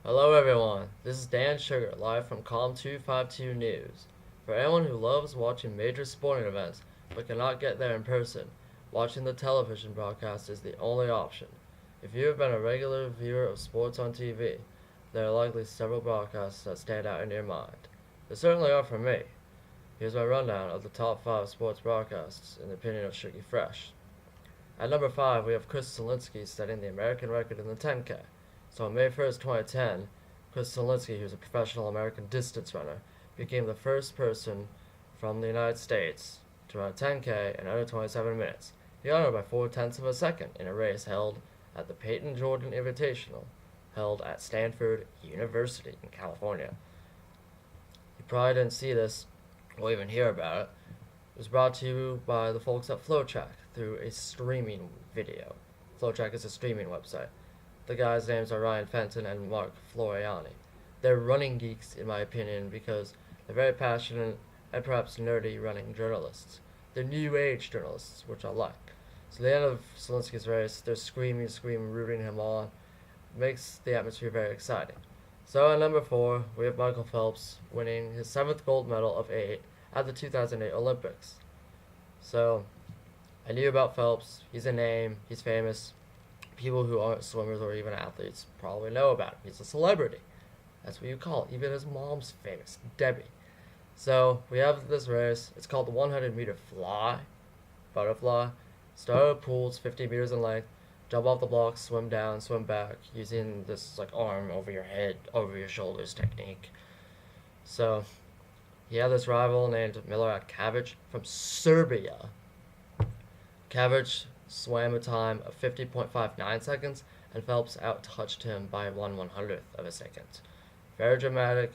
Hello everyone, this is Dan Sugar, live from Com 252 News. For anyone who loves watching major sporting events but cannot get there in person, watching the television broadcast is the only option. If you have been a regular viewer of sports on TV, there are likely several broadcasts that stand out in your mind. There certainly are for me. Here's my rundown of the top 5 sports broadcasts in the opinion of Shooky Fresh. At number 5, we have Chris Zelinsky setting the American record in the 10K. So on May 1st, 2010, Chris Zelinsky, who's a professional American distance runner, became the first person from the United States to run a 10K in under 27 minutes. He got it by 4/10 of a second in a race held at the Peyton Jordan Invitational, held at Stanford University in California. You probably didn't see this or even hear about it. It was brought to you by the folks at FlowTrack through a streaming video. FlowTrack is a streaming website. The guys' names are Ryan Fenton and Mark Floriani. They're running geeks, in my opinion, because they're very passionate and perhaps nerdy running journalists. They're new age journalists, which I like. So at the end of Zelinsky's race, they're screaming, rooting him on. It makes the atmosphere very exciting. So at number 4, we have Michael Phelps winning his 7th gold medal of 8 at the 2008 Olympics. So I knew about Phelps. He's a name. He's famous. People who aren't swimmers or even athletes probably know about him. He's a celebrity. That's what you call it. Even his mom's famous, Debbie. So we have this race. It's called the 100-meter fly, butterfly. Start at pools 50 meters in length. Jump off the blocks, swim down, swim back, using this like arm over your head, over your shoulders technique. So he had this rival named Milorad Cavic from Serbia. Cavic swam a time of 50.59 seconds, and Phelps out-touched him by 1/100th of a second. Very dramatic.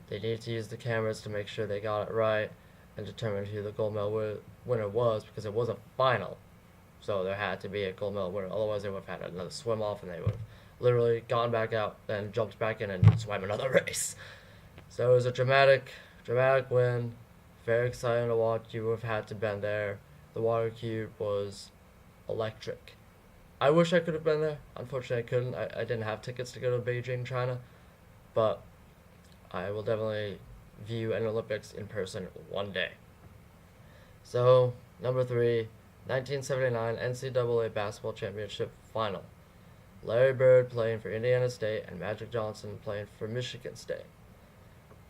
They needed to use the cameras to make sure they got it right and determine who the gold medal winner was, because it was a final. So there had to be a gold medal winner. Otherwise, they would have had another swim off, and they would have literally gone back out, then jumped back in and swam another race. So it was a dramatic win. Very exciting to watch. You would have had to been there. The water cube was electric. I wish I could have been there. Unfortunately, I couldn't. I didn't have tickets to go to Beijing, China. But I will definitely view an Olympics in person one day. So, number 3, 1979 NCAA Basketball Championship Final. Larry Bird playing for Indiana State and Magic Johnson playing for Michigan State.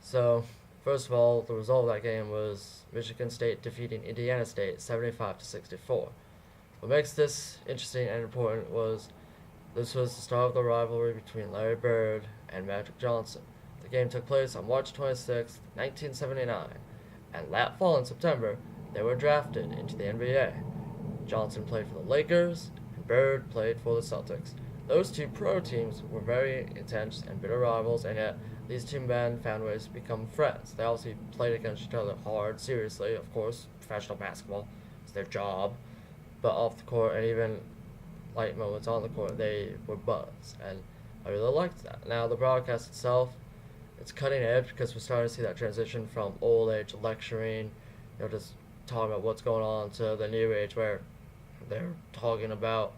So, first of all, the result of that game was Michigan State defeating Indiana State 75-64. What makes this interesting and important was this was the start of the rivalry between Larry Bird and Magic Johnson. The game took place on March 26, 1979, and that fall in September, they were drafted into the NBA. Johnson played for the Lakers, and Bird played for the Celtics. Those two pro teams were very intense and bitter rivals, and yet these two men found ways to become friends. They obviously played against each other hard, seriously, of course, professional basketball. It's their job. But off the court and even light moments on the court, they were buds, and I really liked that. Now, the broadcast itself, it's cutting edge because we're starting to see that transition from old age lecturing, just talking about what's going on, to the new age where they're talking about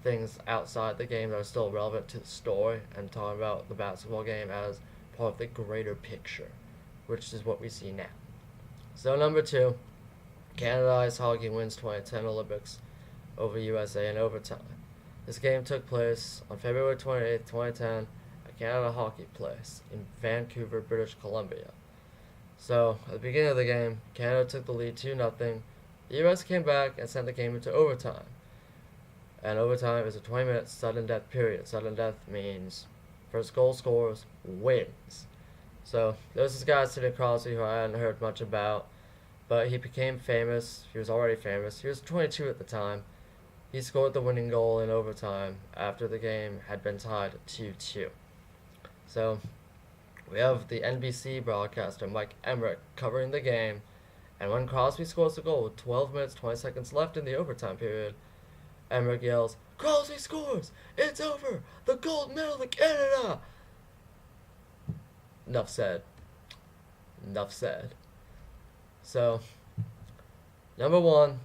things outside the game that are still relevant to the story and talking about the basketball game as part of the greater picture, which is what we see now. So, number 2, Canada Ice Hockey wins 2010 Olympics over USA in overtime. This game took place on February 28, 2010 at Canada Hockey Place in Vancouver, British Columbia. So, at the beginning of the game, Canada took the lead 2-0. The US came back and sent the game into overtime. And overtime is a 20-minute sudden death period. Sudden death means first goal scores, wins. So, there's this guy, Sidney Crosby, who I hadn't heard much about, but he became famous. He was already famous. He was 22 at the time. He scored the winning goal in overtime after the game had been tied 2-2. So, we have the NBC broadcaster Mike Emmerich covering the game, and when Crosby scores the goal with 12 minutes 20 seconds left in the overtime period, Emmerich yells, "Crosby scores! It's over! The gold medal to Canada!" Enough said. Enough said. So, number 1,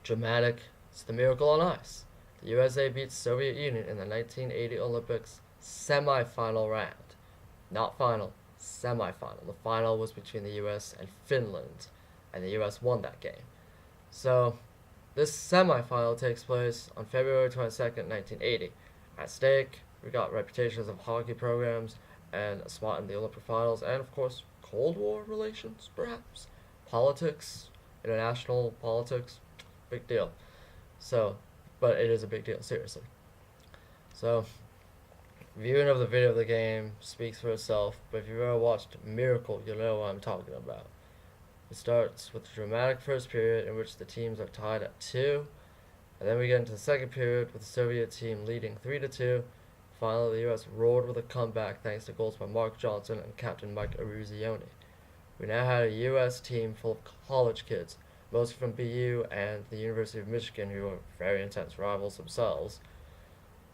dramatic. It's the Miracle on Ice. The USA beats Soviet Union in the 1980 Olympics semi-final round. Not final, semi-final. The final was between the US and Finland, and the US won that game. So, this semi-final takes place on February 22nd, 1980. At stake, we got reputations of hockey programs and a spot in the Olympic finals, and of course, Cold War relations, perhaps? Politics, international politics, big deal. So, but it is a big deal, seriously. So, viewing of the video of the game speaks for itself, but if you've ever watched Miracle, you'll know what I'm talking about. It starts with a dramatic first period in which the teams are tied at 2, and then we get into the second period with the Soviet team leading 3-2. Finally, the US roared with a comeback thanks to goals by Mark Johnson and captain Mike Eruzione. We now had a US team full of college kids, mostly from BU and the University of Michigan, who are very intense rivals themselves.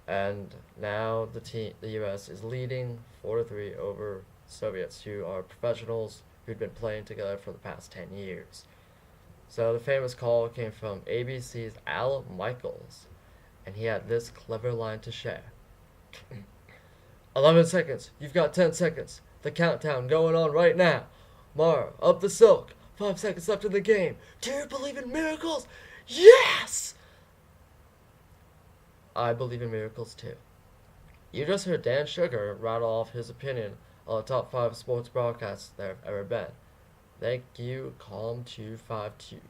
And now the US is leading 4-3 over Soviets, who are professionals who'd been playing together for the past 10 years. So the famous call came from ABC's Al Michaels, and he had this clever line to share. 11 seconds. You've got 10 seconds. The countdown going on right now. Mara, up the silk. 5 seconds left in the game. Do you believe in miracles? Yes! I believe in miracles too. You just heard Dan Sugar rattle off his opinion on the top 5 sports broadcasts there have ever been. Thank you, Calm252.